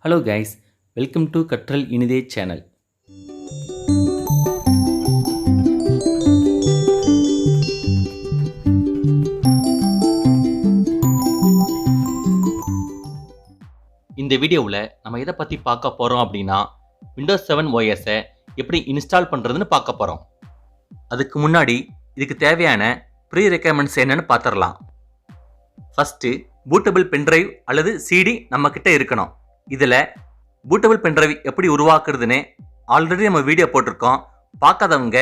Hello guys, welcome to Katral inithe channel. இந்த வீடியோவில் நம்ம எதை பற்றி பார்க்க போகிறோம் அப்படின்னா Windows 7 OSஐ எப்படி இன்ஸ்டால் பண்ணுறதுன்னு பார்க்க போகிறோம். அதுக்கு முன்னாடி இதுக்கு தேவையான ப்ரீ ரெக்யர்மெண்ட்ஸ் என்னன்னு பார்த்துடலாம். ஃபஸ்ட்டு பூட்டபிள் பென்ட்ரைவ் அல்லது CD நம்மக்கிட்ட இருக்கணும். இதில் பூட்டபிள் பென்ட்ரைவ் எப்படி உருவாக்குறதுன்னு ஆல்ரெடி நம்ம வீடியோ போட்டிருக்கோம். பார்க்காதவங்க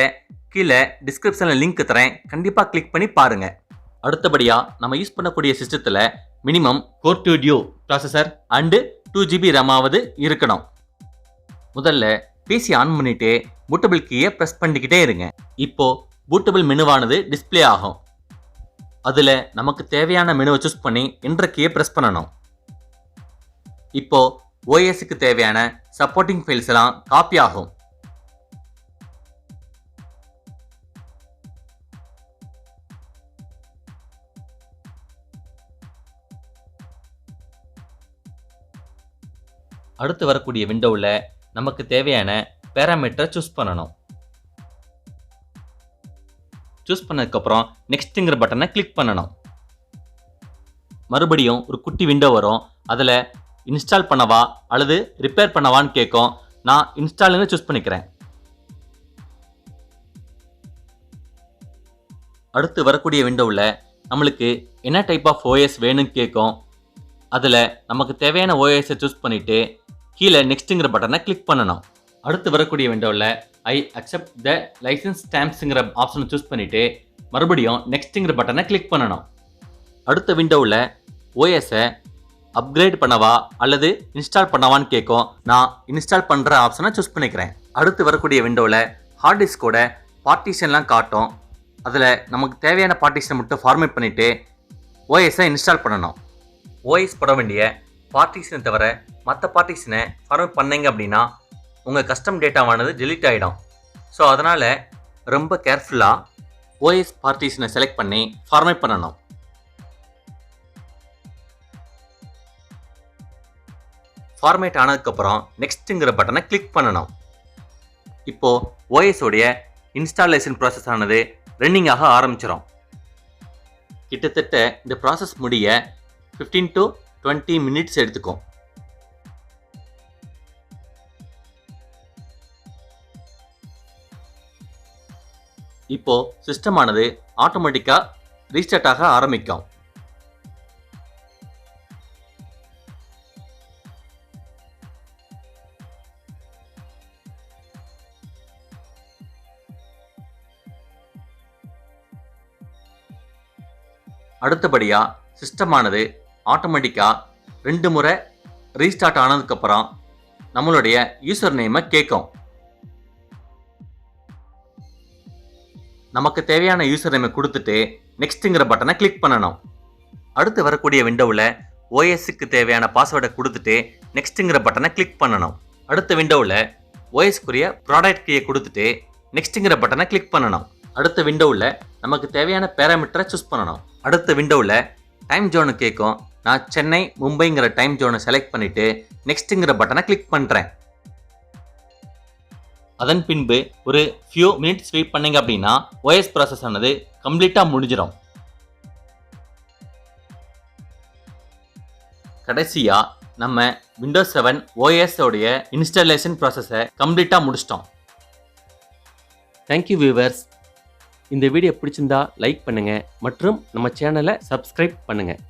கீழே டிஸ்கிரிப்ஷனில் லிங்க் தரேன், கண்டிப்பாக கிளிக் பண்ணி பாருங்கள். அடுத்தபடியாக நம்ம யூஸ் பண்ணக்கூடிய சிஸ்டத்தில் minimum Core 2 Duo processor and 2GB ரேமாவது இருக்கணும். முதல்ல பிசி ஆன் பண்ணிட்டு பூட்டபிள் கீயை ப்ரெஸ் பண்ணிக்கிட்டே இருங்க. இப்போது பூட்டபிள் மெனுவானது டிஸ்பிளே ஆகும். அதில் நமக்கு தேவையான மெனுவை சூஸ் பண்ணி என்டர் கீயை ப்ரெஸ் பண்ணணும். இப்போ OSக்கு தேவையான சப்போர்ட்டிங் ஃபைல்ஸ் எல்லாம் காப்பி ஆகும். அடுத்து வரக்கூடிய விண்டோவில் நமக்கு தேவையான பேராமீட்டரை சூஸ் பண்ணணும். சூஸ் பண்ணதுக்கப்புறம் நெக்ஸ்ட்டுங்கிற பட்டனை கிளிக் பண்ணணும். மறுபடியும் ஒரு குட்டி விண்டோ வரும். அதில் இன்ஸ்டால் பண்ணவா அல்லது ரிப்பேர் பண்ணவான்னு கேட்கும். நான் இன்ஸ்டாலுங்க சூஸ் பண்ணிக்கிறேன். அடுத்து வரக்கூடிய விண்டோவில் நம்மளுக்கு என்ன டைப் ஆஃப் OS வேணும்னு கேட்கும். அதில் நமக்கு தேவையான OSஐ சூஸ் பண்ணிவிட்டு கீழே நெக்ஸ்ட்டுங்கிற பட்டனை கிளிக் பண்ணணும். அடுத்து வரக்கூடிய விண்டோவில் ஐ அக்செப்ட் த லைசன்ஸ் ஸ்டாம்ப்ஸுங்கிற ஆப்ஷனை சூஸ் பண்ணிவிட்டு மறுபடியும் நெக்ஸ்ட்டுங்கிற பட்டனை கிளிக் பண்ணணும். அடுத்த விண்டோவில் OSஐ அப்கிரேட் பண்ணவா அல்லது இன்ஸ்டால் பண்ணவான்னு கேட்கும். நான் இன்ஸ்டால் பண்ணுற ஆப்ஷனை சூஸ் பண்ணிக்கிறேன். அடுத்து வரக்கூடிய விண்டோவில் ஹார்ட் டிஸ்கோட பார்ட்டிஷன்லாம் காட்டும். அதில் நமக்கு தேவையான பார்ட்டிஷனை மட்டும் ஃபார்மேட் பண்ணிவிட்டு OSஐ இன்ஸ்டால் பண்ணணும். OS போட வேண்டிய பார்ட்டிஷனை தவிர மற்ற பார்ட்டிஷனை ஃபார்மேட் பண்ணீங்க அப்படின்னா உங்கள் கஸ்டம் டேட்டாவானது டெலீட் ஆகிடும். ஸோ அதனால் ரொம்ப கேர்ஃபுல்லாக OS பார்ட்டிஷனை செலக்ட் பண்ணி ஃபார்மேட் பண்ணணும். ஃபார்மேட் ஆனதுக்கப்புறம் நெக்ஸ்ட்டுங்கிற பட்டனை கிளிக் பண்ணணும். இப்போது OS உடைய இன்ஸ்டாலேஷன் ப்ராசஸ் ஆனது ரன்னிங் ஆக ஆரம்பிச்சிடும். கிட்டத்தட்ட இந்த ப்ராசஸ் முடிய 15 to 20 மினிட்ஸ் எடுத்துக்கும். இப்போது சிஸ்டமானது ஆட்டோமேட்டிக்காக ரீஸ்டார்ட் ஆக ஆரம்பிக்கும். அடுத்தபடியாக சிஸ்டமானது ஆட்டோமேட்டிக்காக 2 முறை ரீஸ்டார்ட் ஆனதுக்கப்புறம் நம்மளுடைய யூசர் நேமை கேட்கும். நமக்கு தேவையான யூசர் நேமை கொடுத்துட்டு நெக்ஸ்ட்டுங்கிற பட்டனை கிளிக் பண்ணணும். அடுத்து வரக்கூடிய விண்டோவில் OSக்கு தேவையான பாஸ்வேர்டை கொடுத்துட்டு நெக்ஸ்ட்டுங்கிற பட்டனை கிளிக் பண்ணணும். அடுத்த விண்டோவில் OSக்குரிய ப்ராடக்ட் கீயை கொடுத்துட்டு நெக்ஸ்ட்டுங்கிற பட்டனை கிளிக் பண்ணணும். அடுத்த விண்டோவில் நமக்கு தேவையான பேராமீட்டரை சூஸ் பண்ணணும். அடுத்த விண்டோவில் டைம் ஜோனு கேட்கும். நான் சென்னை மும்பைங்கிற டைம் ஜோனை செலக்ட் பண்ணிவிட்டு நெக்ஸ்ட்டுங்கிற பட்டனை கிளிக் பண்ணுறேன். அதன் பின்பு ஒரு ஃபியூ மினிட்ஸ் வெயிட் பண்ணீங்க அப்படின்னா OS ப்ராசஸ் ஆனது கம்ப்ளீட்டாக முடிஞ்சிடும். கடைசியாக நம்ம Windows 7 OS உடைய இன்ஸ்டாலேஷன் ப்ராசஸை கம்ப்ளீட்டாக முடிச்சிட்டோம். Thank you viewers. இந்த வீடியோ பிடிச்சிருந்தா லைக் பண்ணுங்கள் மற்றும் நம்ம சேனலை சப்ஸ்கிரைப் பண்ணுங்கள்.